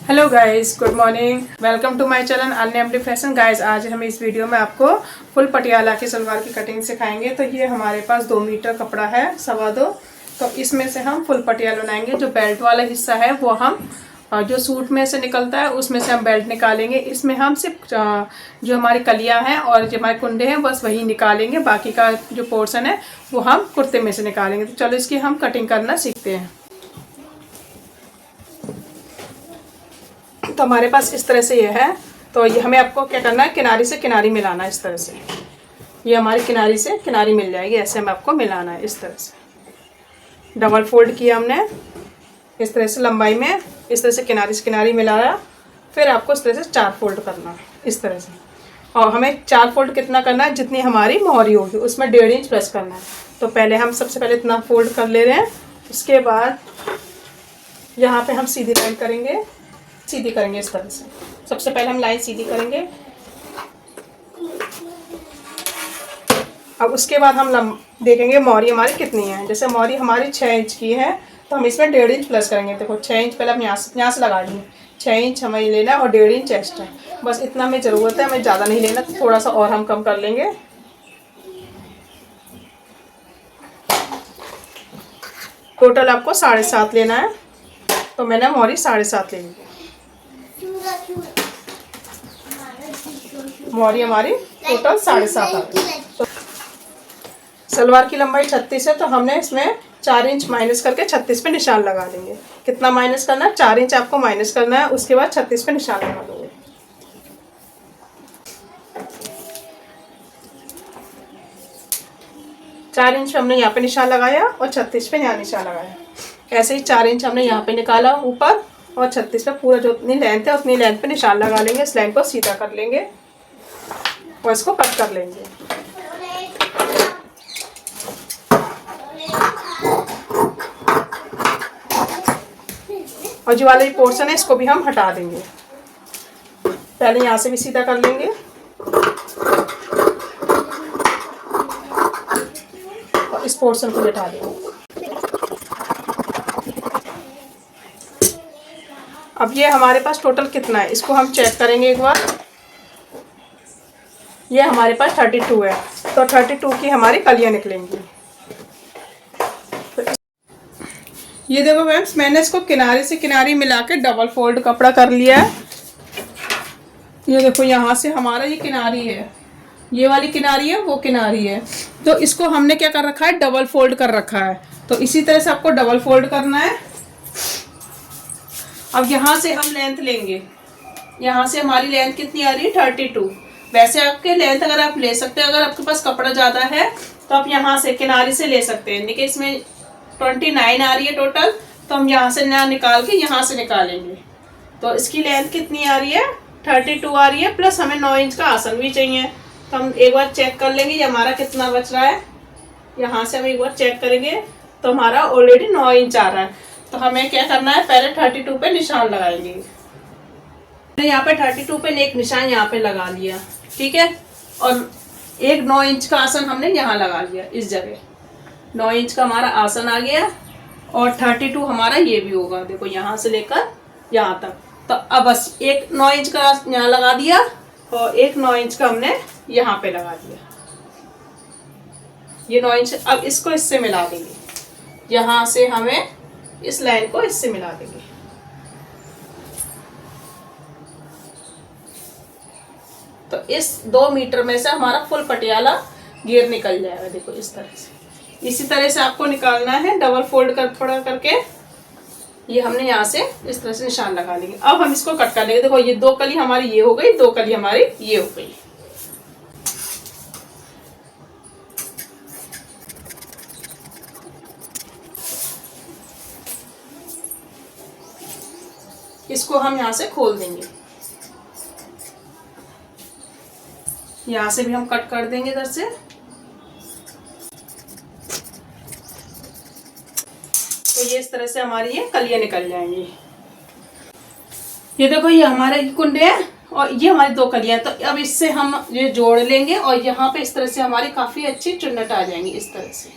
Hello guys, good morning. Welcome to my channel unnamed fashion. Guys, आज हम इस video में आपको फुल पटियाला की सलवार की कटिंग सिखाएंगे। तो ये हमारे पास 2 मीटर कपड़ा है, 2.25। तो इसमें से हम फुल पटियाला बनाएंगे। जो बेल्ट वाला हिस्सा है वो हम जो सूट में से निकलता है उसमें से हम बेल्ट निकालेंगे। इसमें हम सिर्फ जो हमारी कलियां हैं और जो हमारे कुंडे हैं बस वही निकालेंगे। बाकी का जो पोर्शन है वो हम कुर्ते में से निकालेंगे। तो चलो इसकी हम कटिंग करना सीखते हैं। तो हमारे पास इस तरह से ये है। तो ये हमें आपको क्या करना है, किनारी से किनारी मिलाना है। इस तरह से ये हमारी किनारी से किनारी मिल जाएगी। ऐसे हमें आपको मिलाना है। इस तरह से डबल फोल्ड किया हमने, इस तरह से लंबाई में, इस तरह से किनारी मिलाया। फिर आपको इस तरह से 4 फोल्ड करना है, इस तरह से। और हमें 4 फोल्ड कितना करना है, जितनी हमारी मोहरी होगी उसमें 1.5 इंच प्लस करना है। तो पहले हम सबसे पहले इतना फोल्ड कर ले रहे हैं। उसके बाद यहाँ पे हम सीधी लाइन करेंगे, सीधी करेंगे इस तरह से। सबसे पहले हम लाइन सीधी करेंगे। अब उसके बाद हम देखेंगे मोहरी हमारी कितनी है। जैसे मोहरी हमारी 6 इंच की है तो हम इसमें 1.5 इंच प्लस करेंगे। देखो 6 इंच पहले हम यहाँ से लगा लेंगे। 6 इंच हमें लेना है और 1.5 इंच एक्स्ट्रा। बस इतना हमें ज़रूरत है, हमें ज़्यादा नहीं लेना। तो थोड़ा सा और हम कम कर लेंगे। टोटल आपको 7.5 लेना है। तो मैंने मोहरी 7.5 ले ली। मोहरी हमारी टोटल 7.5 आ गई। तो सलवार की लंबाई 36 है तो हमने इसमें 4 इंच माइनस करके 36 पे निशान लगा देंगे। कितना माइनस करना है, 4 इंच आपको माइनस करना है। उसके बाद 36 पे निशान लगा देंगे। चार इंच हमने यहाँ पे निशान लगाया और 36 पे यहाँ निशान लगाया। ऐसे ही 4 इंच हमने यहाँ पे निकाला ऊपर, और 36 पे पूरा जो उतनी लेंथ है उतनी लेंथ पे निशान लगा लेंगे। इस लाइन को सीधा कर लेंगे और इसको कट कर लेंगे। और जो वाला ये पोर्शन है इसको भी हम हटा देंगे। पहले यहाँ से भी सीधा कर लेंगे और इस पोर्शन को हटा देंगे। अब ये हमारे पास टोटल कितना है इसको हम चेक करेंगे एक बार। ये हमारे पास 32 है। तो 32 की हमारी कलियां निकलेंगी। ये देखो फ्रेंड्स, मैंने इसको किनारे से किनारी मिला के डबल फोल्ड कपड़ा कर लिया है। ये देखो यहाँ से हमारा ये किनारी है, ये वाली किनारी है, वो किनारी है। तो इसको हमने क्या कर रखा है, डबल फोल्ड कर रखा है। तो इसी तरह से आपको डबल फोल्ड करना है। अब यहाँ से हम लेंथ लेंगे। यहाँ से हमारी लेंथ कितनी आ रही है, 32। वैसे आपके लेंथ अगर आप ले सकते हैं, अगर आपके पास कपड़ा ज़्यादा है तो आप यहाँ से किनारे से ले सकते हैं। देखिए इसमें 29 आ रही है टोटल। तो हम यहाँ से ना निकाल के यहाँ से निकालेंगे। तो इसकी लेंथ कितनी आ रही है, 32 आ रही है। प्लस हमें 9 इंच का आसन भी चाहिए। तो हम एक बार चेक कर लेंगे ये हमारा कितना बच रहा है। यहाँ से हम एक बार चेक करेंगे तो हमारा ऑलरेडी 9 इंच आ रहा है। तो हमें क्या करना है, पहले 32 पे निशान लगाएंगे। यहाँ पे 32 पे एक निशान यहाँ पे लगा लिया, ठीक है। और एक 9 इंच का आसन हमने यहाँ लगा लिया। इस जगह 9 इंच का हमारा आसन आ गया। और 32 हमारा ये भी होगा। देखो यहाँ से लेकर यहाँ तक। तो अब बस एक 9 इंच का यहाँ लगा दिया और एक 9 इंच का हमने यहाँ पे लगा दिया। ये 9 इंच। अब इसको इससे मिला देंगे। यहाँ से हमें इस लाइन को इससे मिला देंगे। तो इस 2 मीटर में से हमारा फुल पटियाला घेर निकल जाएगा। देखो इस तरह से। इसी तरह से आपको निकालना है, डबल फोल्ड करके। ये हमने यहाँ से इस तरह से निशान लगा लेंगे। अब हम इसको कट कर लेंगे। देखो ये 2 कली हमारी ये हो गई, 2 कली हमारी ये हो गई। इसको हम यहाँ से खोल देंगे। यहाँ से भी हम कट कर देंगे इधर से। तो ये इस तरह से हमारी ये कलियां निकल जाएंगी। ये देखो ये हमारे कुंडे हैं और ये हमारी 2 कलियां। तो अब इससे हम ये जोड़ लेंगे और यहाँ पे इस तरह से हमारी काफी अच्छी चुन्नट आ जाएंगी। इस तरह से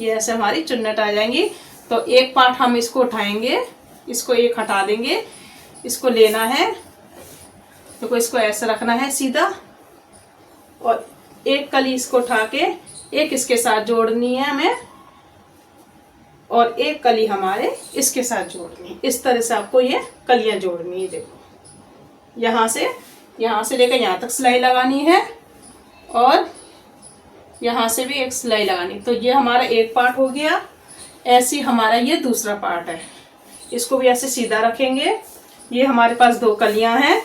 ये ऐसे हमारी चुन्नट आ जाएंगी। तो एक पार्ट हम इसको उठाएंगे, इसको एक हटा देंगे। इसको लेना है, देखो इसको ऐसे रखना है सीधा, और एक कली इसको उठा के एक इसके साथ जोड़नी है हमें, और एक कली हमारे इसके साथ जोड़नी है। इस तरह से आपको ये कलियां जोड़नी है। देखो यहाँ से लेकर यहाँ तक सिलाई लगानी है, और यहाँ से भी एक सिलाई लगानी। तो ये हमारा एक पार्ट हो गया। ऐसे हमारा ये दूसरा पार्ट है, इसको भी ऐसे सीधा रखेंगे। ये हमारे पास 2 कलियां हैं,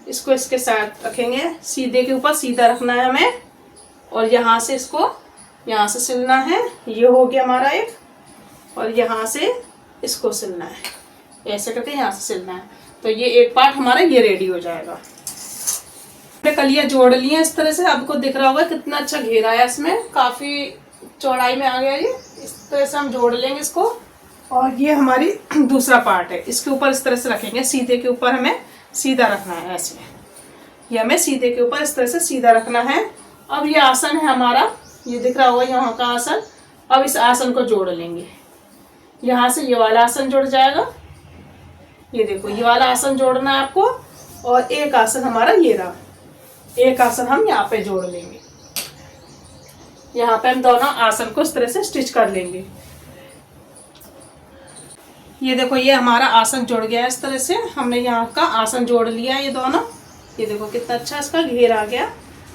इसको इसके साथ रखेंगे, सीधे के ऊपर सीधा रखना है हमें, और यहाँ से इसको यहाँ से सिलना है। ये हो गया हमारा एक, और यहाँ से इसको सिलना है, ऐसे करके यहाँ से सिलना है। तो ये एक पार्ट हमारा ये रेडी हो जाएगा। कलियां जोड़ ली हैं इस तरह से, आपको दिख रहा होगा कितना अच्छा घेरा है इसमें, काफी चौड़ाई में आ गया ये। इस तरह से हम जोड़ लेंगे इसको, और ये हमारी दूसरा पार्ट है, इसके ऊपर इस तरह से रखेंगे, सीधे के ऊपर हमें सीधा रखना है ऐसे। ये हमें सीधे के ऊपर इस तरह से सीधा रखना है। अब ये आसन है हमारा, ये दिख रहा होगा यहाँ का आसन। अब इस आसन को जोड़ लेंगे, यहाँ से ये वाला आसन जुड़ जाएगा। ये देखो ये वाला आसन जोड़ना है आपको, और एक आसन हमारा ये रहा, एक आसन हम यहाँ पे जोड़ लेंगे। यहाँ पे हम दोनों आसन को इस तरह से स्टिच कर लेंगे। ये देखो ये हमारा आसन जुड़ गया है इस तरह से, हमने यहाँ का आसन जोड़ लिया है ये दोनों। ये देखो कितना अच्छा इसका घेर आ गया,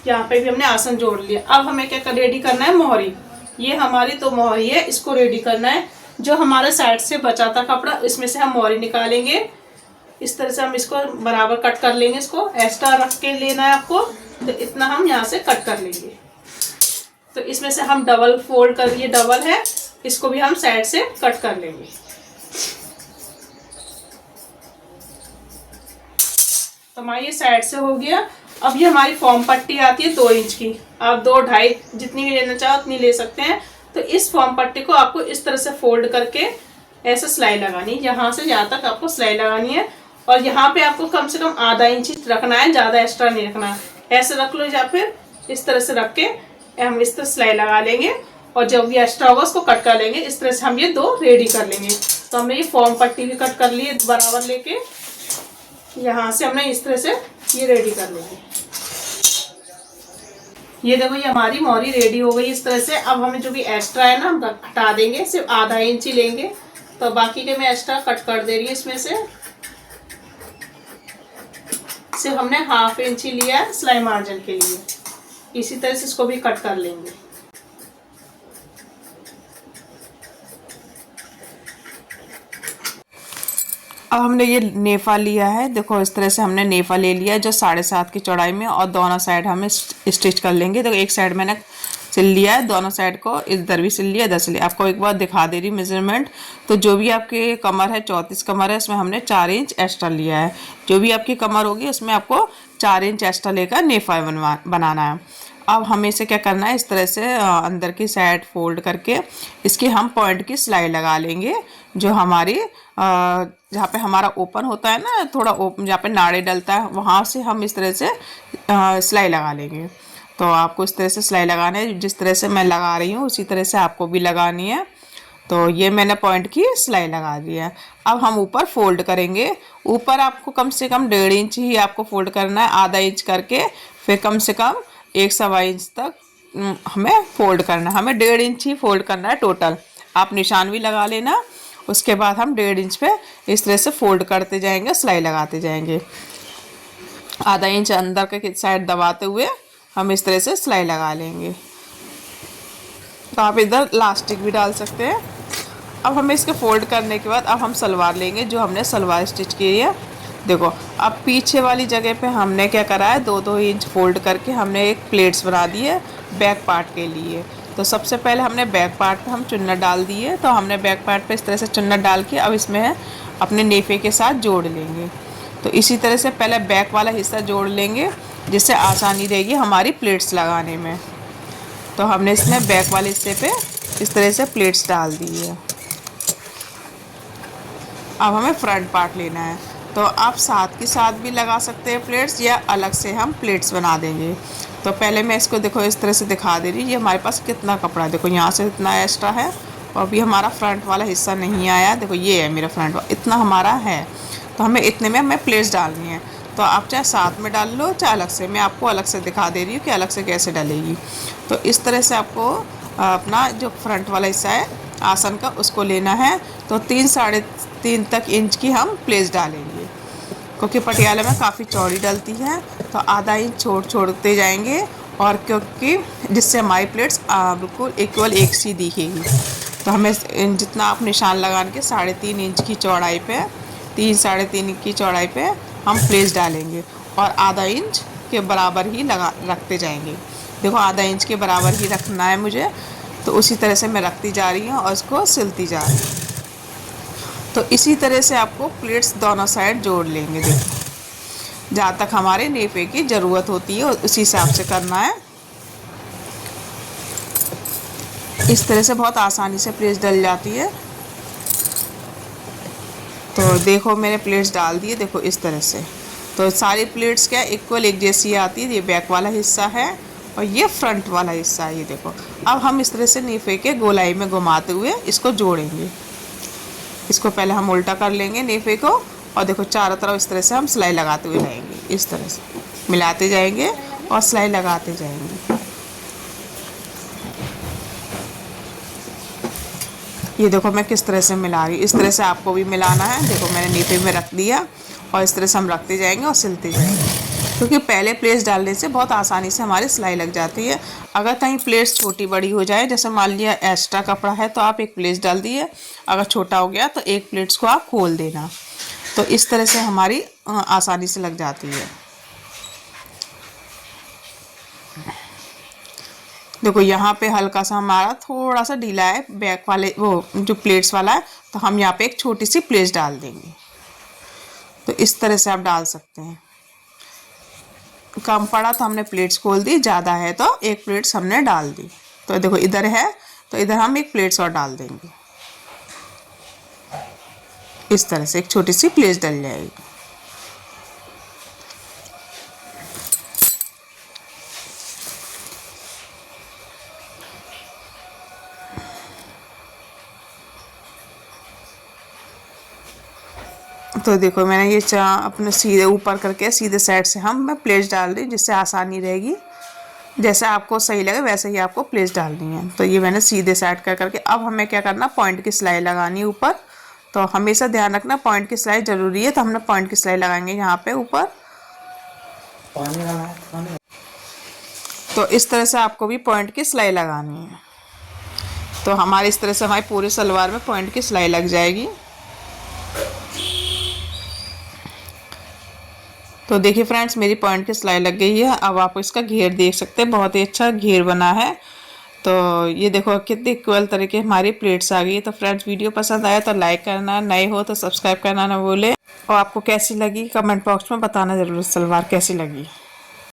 यहाँ पे भी हमने आसन जोड़ लिया। अब हमें क्या रेडी करना है, मोहरी। ये हमारी तो मोहरी है, इसको रेडी करना है। जो हमारे साइड से बचा था कपड़ा, इसमें से हम मोहरी निकालेंगे। इस तरह से हम इसको बराबर कट कर लेंगे, इसको एक्स्ट्रा रख के लेना है आपको। तो इतना हम यहाँ से कट कर लेंगे। तो इसमें से हम डबल फोल्ड कर, ये डबल है, इसको भी हम साइड से कट कर लेंगे। तो हमारी ये साइड से हो गया। अब ये हमारी फॉर्म पट्टी आती है 2 इंच की, आप 2, 2.5 जितनी भी लेना चाहो उतनी ले सकते हैं। तो इस फॉर्म पट्टी को आपको इस तरह से फोल्ड करके ऐसे सिलाई लगानी है, यहाँ से यहाँ तक आपको सिलाई लगानी है। और यहाँ पे आपको कम से कम आधा इंच रखना है, ज़्यादा एक्स्ट्रा नहीं रखना है। ऐसे रख लो, या फिर इस तरह से रख के हम इस तरह सिलाई लगा लेंगे, और जब भी एक्स्ट्रा होगा उसको कट कर लेंगे। इस तरह से हम ये 2 रेडी कर लेंगे। तो हमने ये फॉर्म पट्टी भी कट कर ली है बराबर लेके, यहाँ से हमने इस तरह से ये रेडी कर लेंगे। ये देखो ये हमारी मोहरी रेडी हो गई इस तरह से। अब हमें जो भी एक्स्ट्रा है ना हम हटा देंगे, सिर्फ आधा इंच ही लेंगे। तो बाकी के मैं एक्स्ट्रा कट कर दे रही हूँ। इसमें से सिर्फ हमने ½ इंच ही लिया है सिलाई मार्जिन के लिए। इसी तरह से इसको भी कट कर लेंगे। अब हमने ये नेफा लिया है, देखो इस तरह से हमने नेफा ले लिया है जो 7.5 की चौड़ाई में, और दोनों साइड हमें स्टिच कर लेंगे। तो एक साइड मैंने सिल लिया है, दोनों साइड को इधर भी सिल लिया, इधर सिल लिया। आपको एक बार दिखा दे रही मेजरमेंट। तो जो भी आपकी कमर है 34 कमर है, इसमें हमने 4 इंच एक्स्ट्रा लिया है। जो भी आपकी कमर होगी उसमें आपको 4 इंच एक्स्ट्रा लेकर नेफा बनाना है। अब हमें इसे क्या करना है, इस तरह से अंदर की साइड फोल्ड करके इसकी हम पॉइंट की सिलाई लगा लेंगे। जो हमारी जहाँ पे हमारा ओपन होता है ना, थोड़ा ओपन जहाँ पे नाड़े डलता है, वहाँ से हम इस तरह से सिलाई लगा लेंगे। तो आपको इस तरह से सिलाई लगाना है, जिस तरह से मैं लगा रही हूँ उसी तरह से आपको भी लगानी है। तो ये मैंने पॉइंट की सिलाई लगा दी है। अब हम ऊपर फोल्ड करेंगे। ऊपर आपको कम से कम 1.5 इंच ही आपको फोल्ड करना है, आधा इंच करके फिर कम से कम 1.25 इंच तक हमें फोल्ड करना है। हमें 1.5 इंच ही फोल्ड करना है टोटल। आप निशान भी लगा लेना। उसके बाद हम 1.5 इंच पे इस तरह से फोल्ड करते जाएंगे, सिलाई लगाते जाएंगे। आधा इंच अंदर के साइड दबाते हुए हम इस तरह से सिलाई लगा लेंगे। तो आप इधर इलास्टिक भी डाल सकते हैं। अब हमें इसके फोल्ड करने के बाद अब हम सलवार लेंगे, जो हमने सलवार स्टिच की है। देखो अब पीछे वाली जगह पे हमने क्या करा है, 2-2 इंच फोल्ड करके हमने एक प्लेट्स बना दी है बैक पार्ट के लिए। तो सबसे पहले हमने बैक पार्ट पे हम चुन्नट डाल दी है। तो हमने बैक पार्ट पे इस तरह से चुन्नट डाल के अब इसमें अपने नेफे के साथ जोड़ लेंगे। तो इसी तरह से पहले बैक वाला हिस्सा जोड़ लेंगे, जिससे आसानी रहेगी हमारी प्लेट्स लगाने में। तो हमने इसमें बैक वाले हिस्से पे इस तरह से प्लेट्स डाल दी है। अब हमें फ्रंट पार्ट लेना है। तो आप साथ के साथ भी लगा सकते हैं प्लेट्स, या अलग से हम प्लेट्स बना देंगे। तो पहले मैं इसको देखो इस तरह से दिखा दे रही हूँ। ये हमारे पास कितना कपड़ा है, देखो यहाँ से इतना एक्स्ट्रा है और अभी हमारा फ्रंट वाला हिस्सा नहीं आया। देखो ये है मेरा फ्रंट वाला, इतना हमारा है। तो हमें इतने में हमें प्लेट्स डालनी है। तो आप चाहे साथ में डाल लो चाहे अलग से, मैं आपको अलग से दिखा दे रही हूँ कि अलग से कैसे डलेगी। तो इस तरह से आपको अपना जो फ्रंट वाला हिस्सा है आसन का उसको लेना है। तो 3 साढ़े 3 तक इंच की हम प्लेट्स डालेंगे, क्योंकि पटियाला में काफ़ी चौड़ी डलती है। तो आधा इंच छोड़ते जाएंगे, और क्योंकि जिससे हमारी प्लेट्स बिल्कुल इक्वल एक सी दिखेगी। तो हमें जितना आप निशान लगा के 3.5 इंच की चौड़ाई पे, 3 साढ़े 3 की चौड़ाई पे हम प्लेट्स डालेंगे, और आधा इंच के बराबर ही लगा रखते जाएंगे। देखो आधा इंच के बराबर ही रखना है मुझे। तो उसी तरह से मैं रखती जा रही हूँ और उसको सिलती जा रही हूँ। तो इसी तरह से आपको प्लेट्स दोनों साइड जोड़ लेंगे। देखो जहाँ तक हमारे नेफे की ज़रूरत होती है उसी हिसाब से करना है। इस तरह से बहुत आसानी से प्लेट्स डल जाती है। तो देखो मैंने प्लेट्स डाल दिए, देखो इस तरह से। तो सारी प्लेट्स क्या इक्वल एक जैसी आती है। ये बैक वाला हिस्सा है और ये फ्रंट वाला हिस्सा है। ये देखो अब हम इस तरह से नेफे के गोलाई में घुमाते हुए इसको जोड़ेंगे। इसको पहले हम उल्टा कर लेंगे नेफे को, और देखो चारों तरफ इस तरह से हम सिलाई लगाते हुए जाएंगे। इस तरह से मिलाते जाएंगे और सिलाई लगाते जाएंगे। ये देखो मैं किस तरह से मिला रही हूँ, इस तरह से आपको भी मिलाना है। देखो मैंने नेफे में रख दिया और इस तरह से हम रखते जाएंगे और सिलते जाएंगे, क्योंकि पहले प्लेट्स डालने से बहुत आसानी से हमारी सिलाई लग जाती है। अगर कहीं प्लेट्स छोटी बड़ी हो जाए, जैसे मान लिया एक्स्ट्रा कपड़ा है तो आप एक प्लेट्स डाल दिए, अगर छोटा हो गया तो एक प्लेट्स को आप खोल देना। तो इस तरह से हमारी आसानी से लग जाती है। देखो यहाँ पे हल्का सा हमारा थोड़ा सा ढीला है बैक वाले वो जो प्लेट्स वाला है, तो हम यहाँ पे एक छोटी सी प्लेट्स डाल देंगे। तो इस तरह से आप डाल सकते हैं। कम पड़ा तो हमने प्लेट्स खोल दी, ज़्यादा है तो एक प्लेट्स हमने डाल दी। तो देखो इधर है तो इधर हम एक प्लेट्स और डाल देंगे। इस तरह से एक छोटी सी प्लेट्स डल जाएगी। तो देखो मैंने ये अपने सीधे ऊपर करके सीधे साइड से मैं प्लेट्स डाल रही हूँ, जिससे आसानी रहेगी। जैसे आपको सही लगे वैसे ही आपको प्लेट्स डालनी है। तो ये मैंने सीधे साइड करके अब हमें क्या करना, पॉइंट की सिलाई लगानी है ऊपर। तो हमेशा ध्यान रखना पॉइंट की सिलाई ज़रूरी है। तो हमने पॉइंट की सिलाई लगाएंगे यहाँ पे ऊपर। तो इस तरह से आपको भी पॉइंट की सिलाई लगानी है। तो हमारे इस तरह से हमारी पूरे सलवार में पॉइंट की सिलाई लग जाएगी। तो देखिए फ्रेंड्स मेरी पॉइंट की सिलाई लग गई है। अब आप इसका घेर देख सकते हैं, बहुत ही अच्छा घेर बना है। तो ये देखो कितनी इक्वल तरीके हमारी प्लेट्स आ गई। तो फ्रेंड्स वीडियो पसंद आया तो लाइक करना, नए हो तो सब्सक्राइब करना ना भूले। और आपको कैसी लगी कमेंट बॉक्स में बताना ज़रूर, सलवार कैसी लगी।